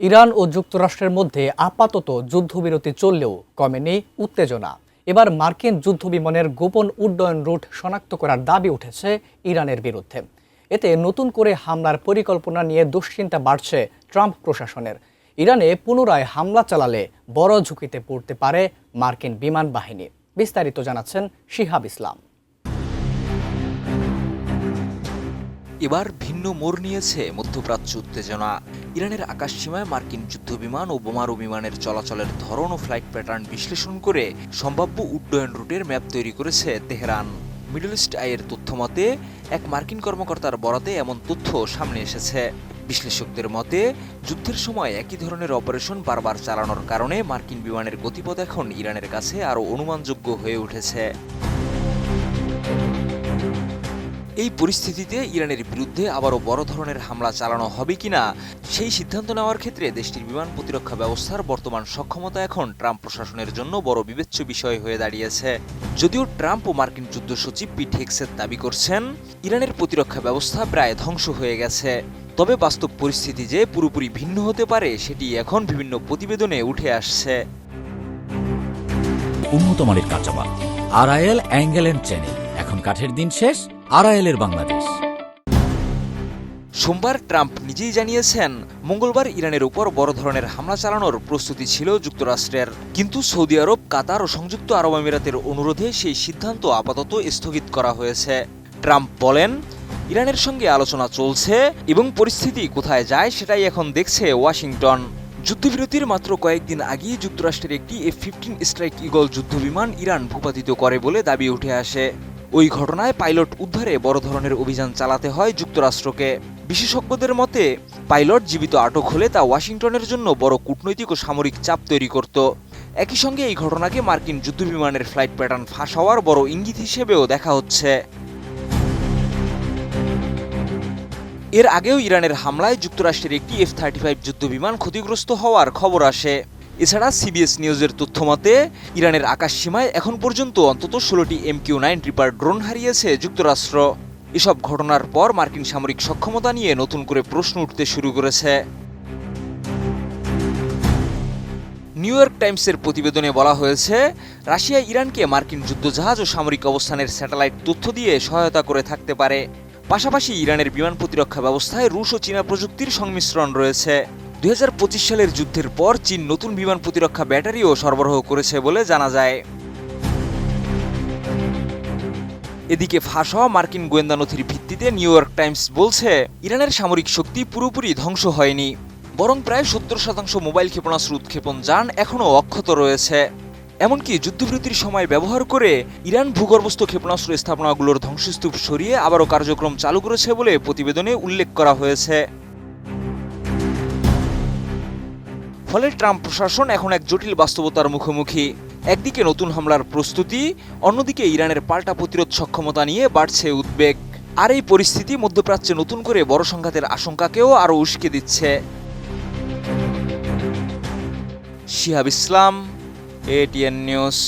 Iran ও যুক্তরাষ্ট্রের মধ্যে আপাতত যুদ্ধবিরতি চললেও কমেনি উত্তেজনা। এবার মার্কিন যুদ্ধবিমানের গোপন উড্ডয়ন রুট শনাক্ত করার দাবি উঠেছে ইরানের বিরুদ্ধে। এতে নতুন করে হামলার পরিকল্পনা নিয়ে দুশ্চিন্তা বাড়ছে ট্রাম্প প্রশাসনের। ইরানে পুনরায় হামলা চালালে বড় ঝুঁকিতে পড়তে পারে মার্কিন বিমান বাহিনী। বিস্তারিত জানাচ্ছেন শিহাব ইসলাম। এবার ভিন্ন মোড় নিয়েছে মধ্যপ্রাচ্য উত্তেজনা। ইরানের আকাশসীমায় মার্কিন যুদ্ধবিমান ও বোমারু বিমানের চলাচলের ধরন ও ফ্লাইট প্যাটার্ন বিশ্লেষণ করে সম্ভাব্য উড্ডয়ন রুটের ম্যাপ তৈরি করেছে তেহরান। মিডল ইস্ট আইয়ের তথ্য মতে এক মার্কিন কর্মকর্তার বরাতে এমন তথ্য সামনে এসেছে। বিশ্লেষকদের মতে যুদ্ধের সময় একই ধরনের অপারেশন বারবার চালানোর কারণে মার্কিন বিমানের গতিপথ এখন ইরানের কাছে আরও অনুমানযোগ্য হয়ে উঠেছে। এই পরিস্থিতিতে ইরানের বিরুদ্ধে আবারও বড় ধরনের হামলা চালানো হবে কিনা সেই সিদ্ধান্ত নেওয়ার ক্ষেত্রে দেশটির বিমান প্রতিরক্ষা ব্যবস্থার বর্তমান সক্ষমতা এখন ট্রাম্প প্রশাসনের জন্য বড় বিবেচ্য বিষয় হয়ে দাঁড়িয়েছে। যদিও ট্রাম্প ও মার্কিন যুদ্ধ সচিব পিট হেগসেট দাবি করছেন ইরানের প্রতিরক্ষা ব্যবস্থা প্রায় ধ্বংস হয়ে গেছে, তবে বাস্তব পরিস্থিতি যে পুরোপুরি ভিন্ন হতে পারে সেটি এখন বিভিন্ন প্রতিবেদনে উঠে আসছে। উন্নত মানের কাঁচামাল আরআইএল অ্যাঙ্গেল এন্ড চ্যানেল, এখন কাঠের দিন শেষ, আরআইএল এর বাংলাদেশ। সোমবার ট্রাম্প নিজেই জানিয়েছেন মঙ্গলবার ইরানের উপর বড় ধরনের হামলা চালানোর প্রস্তুতি ছিল যুক্তরাষ্ট্রের, কিন্তু সৌদি আরব, কাতার ও সংযুক্ত আরব আমিরাতের অনুরোধে সেই সিদ্ধান্ত আপাতত স্থগিত করা হয়েছে। ট্রাম্প বলেন, ইরানের সঙ্গে আলোচনা চলছে এবং পরিস্থিতি কোথায় যায় সেটাই এখন দেখছে ওয়াশিংটন। যুদ্ধবিরতির মাত্র কয়েকদিন আগেই যুক্তরাষ্ট্রের একটি F-15 স্ট্রাইক ঈগল যুদ্ধবিমান ইরান ভূপাতিত করে বলে দাবি উঠে আসে। ওই ঘটনায় পাইলট উদ্ধারে বড় ধরনের অভিযান চালাতে হয় যুক্তরাষ্ট্রকে। বিশেষজ্ঞদের মতে পাইলট জীবিত আটক হলে তা ওয়াশিংটনের জন্য বড় কূটনৈতিক ও সামরিক চাপ তৈরি করত। একই সঙ্গে এই ঘটনাকে মার্কিন যুদ্ধবিমানের ফ্লাইট প্যাটার্ন ফাঁস হওয়ার বড় ইঙ্গিত হিসেবেও দেখা হচ্ছে। এর আগেও ইরানের হামলায় যুক্তরাষ্ট্রের একটি F-35 যুদ্ধবিমান ক্ষতিগ্রস্ত হওয়ার খবর আসে। এছাড়া CBS নিউজের তথ্যমতে ইরানের আকাশসীমায় এখন পর্যন্ত অন্তত 16টি MQ-9 রিপার ড্রোন হারিয়েছে যুক্তরাষ্ট্র। এসব ঘটনার পর মার্কিন সামরিক সক্ষমতা নিয়ে নতুন করে প্রশ্ন উঠতে শুরু করেছে। নিউ ইয়র্ক টাইমসের প্রতিবেদনে বলা হয়েছে, রাশিয়া ইরানকে মার্কিন যুদ্ধজাহাজ ও সামরিক অবস্থানের স্যাটেলাইট তথ্য দিয়ে সহায়তা করে থাকতে পারে। পাশাপাশি ইরানের বিমান প্রতিরক্ষা ব্যবস্থায় রুশ ও চীনা প্রযুক্তির সংমিশ্রণ রয়েছে। 2025 সালের যুদ্ধের পর চীন নতুন বিমান প্রতিরক্ষা ব্যাটারিও সরবরাহ করেছে বলে জানা যায়। এদিকে ফাঁস হওয়া মার্কিন গোয়েন্দা নথির ভিত্তিতে নিউ ইয়র্ক টাইমস বলছে, ইরানের সামরিক শক্তি পুরোপুরি ধ্বংস হয়নি, বরং প্রায় 70% মোবাইল ক্ষেপণাস্ত্র উৎক্ষেপণ যান এখনও অক্ষত রয়েছে। এমনকি যুদ্ধবিরতির সময় ব্যবহার করে ইরান ভূগর্ভস্থ ক্ষেপণাস্ত্র স্থাপনাগুলোর ধ্বংসস্তূপ সরিয়ে আবারও কার্যক্রম চালু করেছে বলে প্রতিবেদনে উল্লেখ করা হয়েছে। ফলে ট্রাম্প প্রশাসন এখন এক জটিল বাস্তবতার মুখোমুখি। একদিকে নতুন হামলার প্রস্তুতি, অন্যদিকে ইরানের পাল্টা প্রতিরোধ সক্ষমতা নিয়ে বাড়ছে উদ্বেগ। আর এই পরিস্থিতি মধ্যপ্রাচ্যে নতুন করে বড় সংঘাতের আশঙ্কাকেও আরও উস্কে দিচ্ছে। শিহাব ইসলাম, ATN নিউজ।